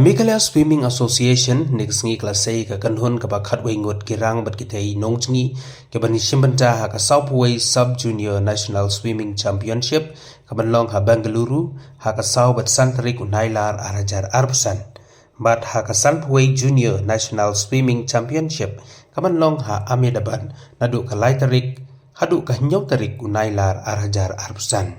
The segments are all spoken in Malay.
Meghalaya Swimming Association nixngi klasei ka kanhun ka bakhat wengot kirang bat kitei nongjngi ke bani shimbanta ha ka Southway Sub Junior National Swimming Championship ka banlong ha Bengaluru ha ka South bat Santarik unailar arajar arbusan bat ha ka Southway Junior National Swimming Championship ka banlong ha Ahmedabad nadu ka Laitarik hadu ka Nyautarik unailar arajar arbusan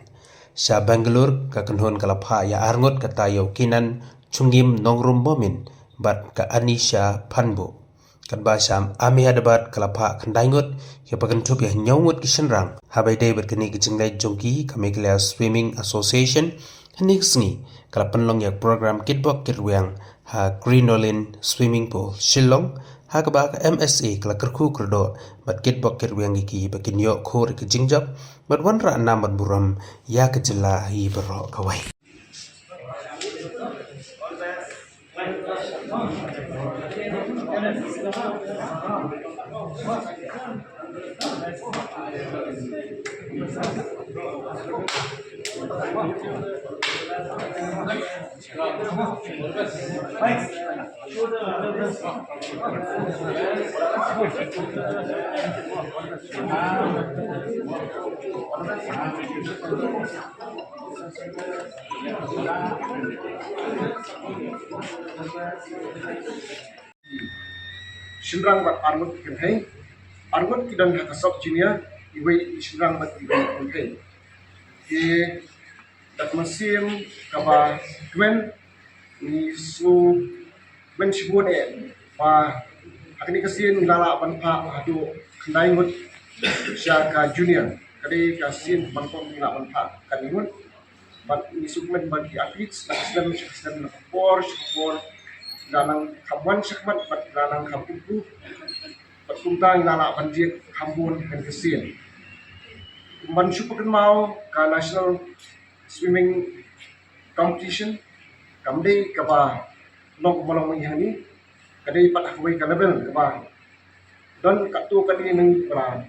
sa Bangalore ka kanhun kalapha ya arngot ka tayo kinan Chungim nongrum bomin bat ka Anisha Panbo kan ba sam Ahmedabad kalapha kandaingot ya pagantup ya nyawut kishenrang habai day bat kani kijinglai jongki ka Meghalaya Swimming Association nixngi kalapan long ya program kitbok kirwang ha Grenolin Swimming Pool Shillong ha ka ba ka MSA kalakarku krdo bat kitbok kirwang ki bakinyo khor ki jingjap bat wanra namat buram ya kejela hi bero kawai Shinrang bat armut kenhei armut kidan haka Sub Junior iwe shinrang bat iwe kenhei ke dat masim kaba kwen ni su men shibun pa akni kasin lala ban pa hadu kandai ngut syaka junior kadi kasin ban pom ngala ban pa kaningut bat ni sukmen bagi athletes sedang por dalam kabuan syakmat bat dalam kabuku bat kuntang lala banjir kambun dan kesin ban syukurin mau ka national swimming competition kamde kaba nok malong menghani kadai pat hawi ka level kaba don katu kadi nang pala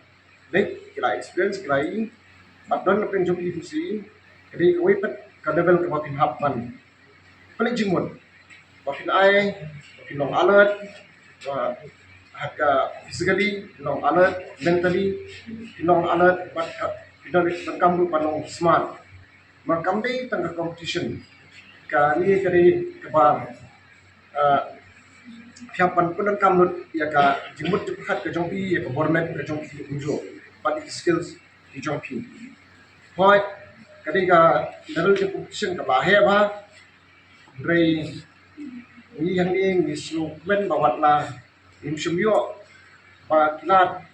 dek kira experience kira i bat don pen joki fusi kadai hawi pat ka level kaba tin hapman paling jingmon Wafin ai, wafin long alert, haka physically, long alert, mentally, long alert, but kamu panong smart. Makam day tangga competition, kali kali kebar, siapan pun kamu ya ka jemput cepat ke jompi ya ka bormet ke jompi unjo, but skills di jompi. Hoi, kali ka level competition ke bahaya bah, dari ni yang ni slogan bawat la imsumyo pa kilat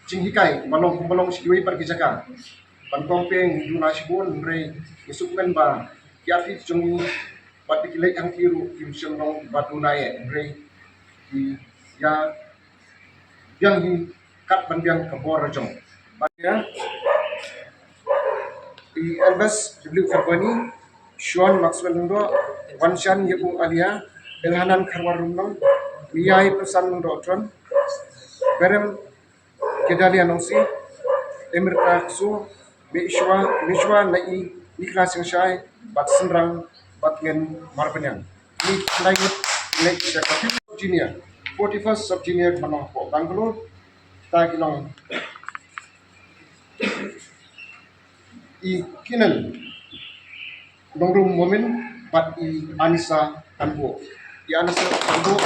cinghikai balong siwi par kijaka pantong peng duna sibun re isukmen ba kiafi chung pat kilek ang kiru imsum long batu nae re ya yang kat bandiang kabor jong ya di Elbas W Farbani Sean Maxwell Ndo Wanshan Yebu Alia Elhanan Karwarunong Miyai Pesan Dotron Berem Kedalia Nongsi Emir Kaksu Mishwa Nai Niklas Yang Syai Bat Senrang Bat Ngen Marbanyang Ni Lainut Nek Syakafit Junior 41st Sub Junior Manong Po Bangalore Tagilong I Kinan Nongrum Momen Bat I Anissa Tanbo. I Anissa Tanbo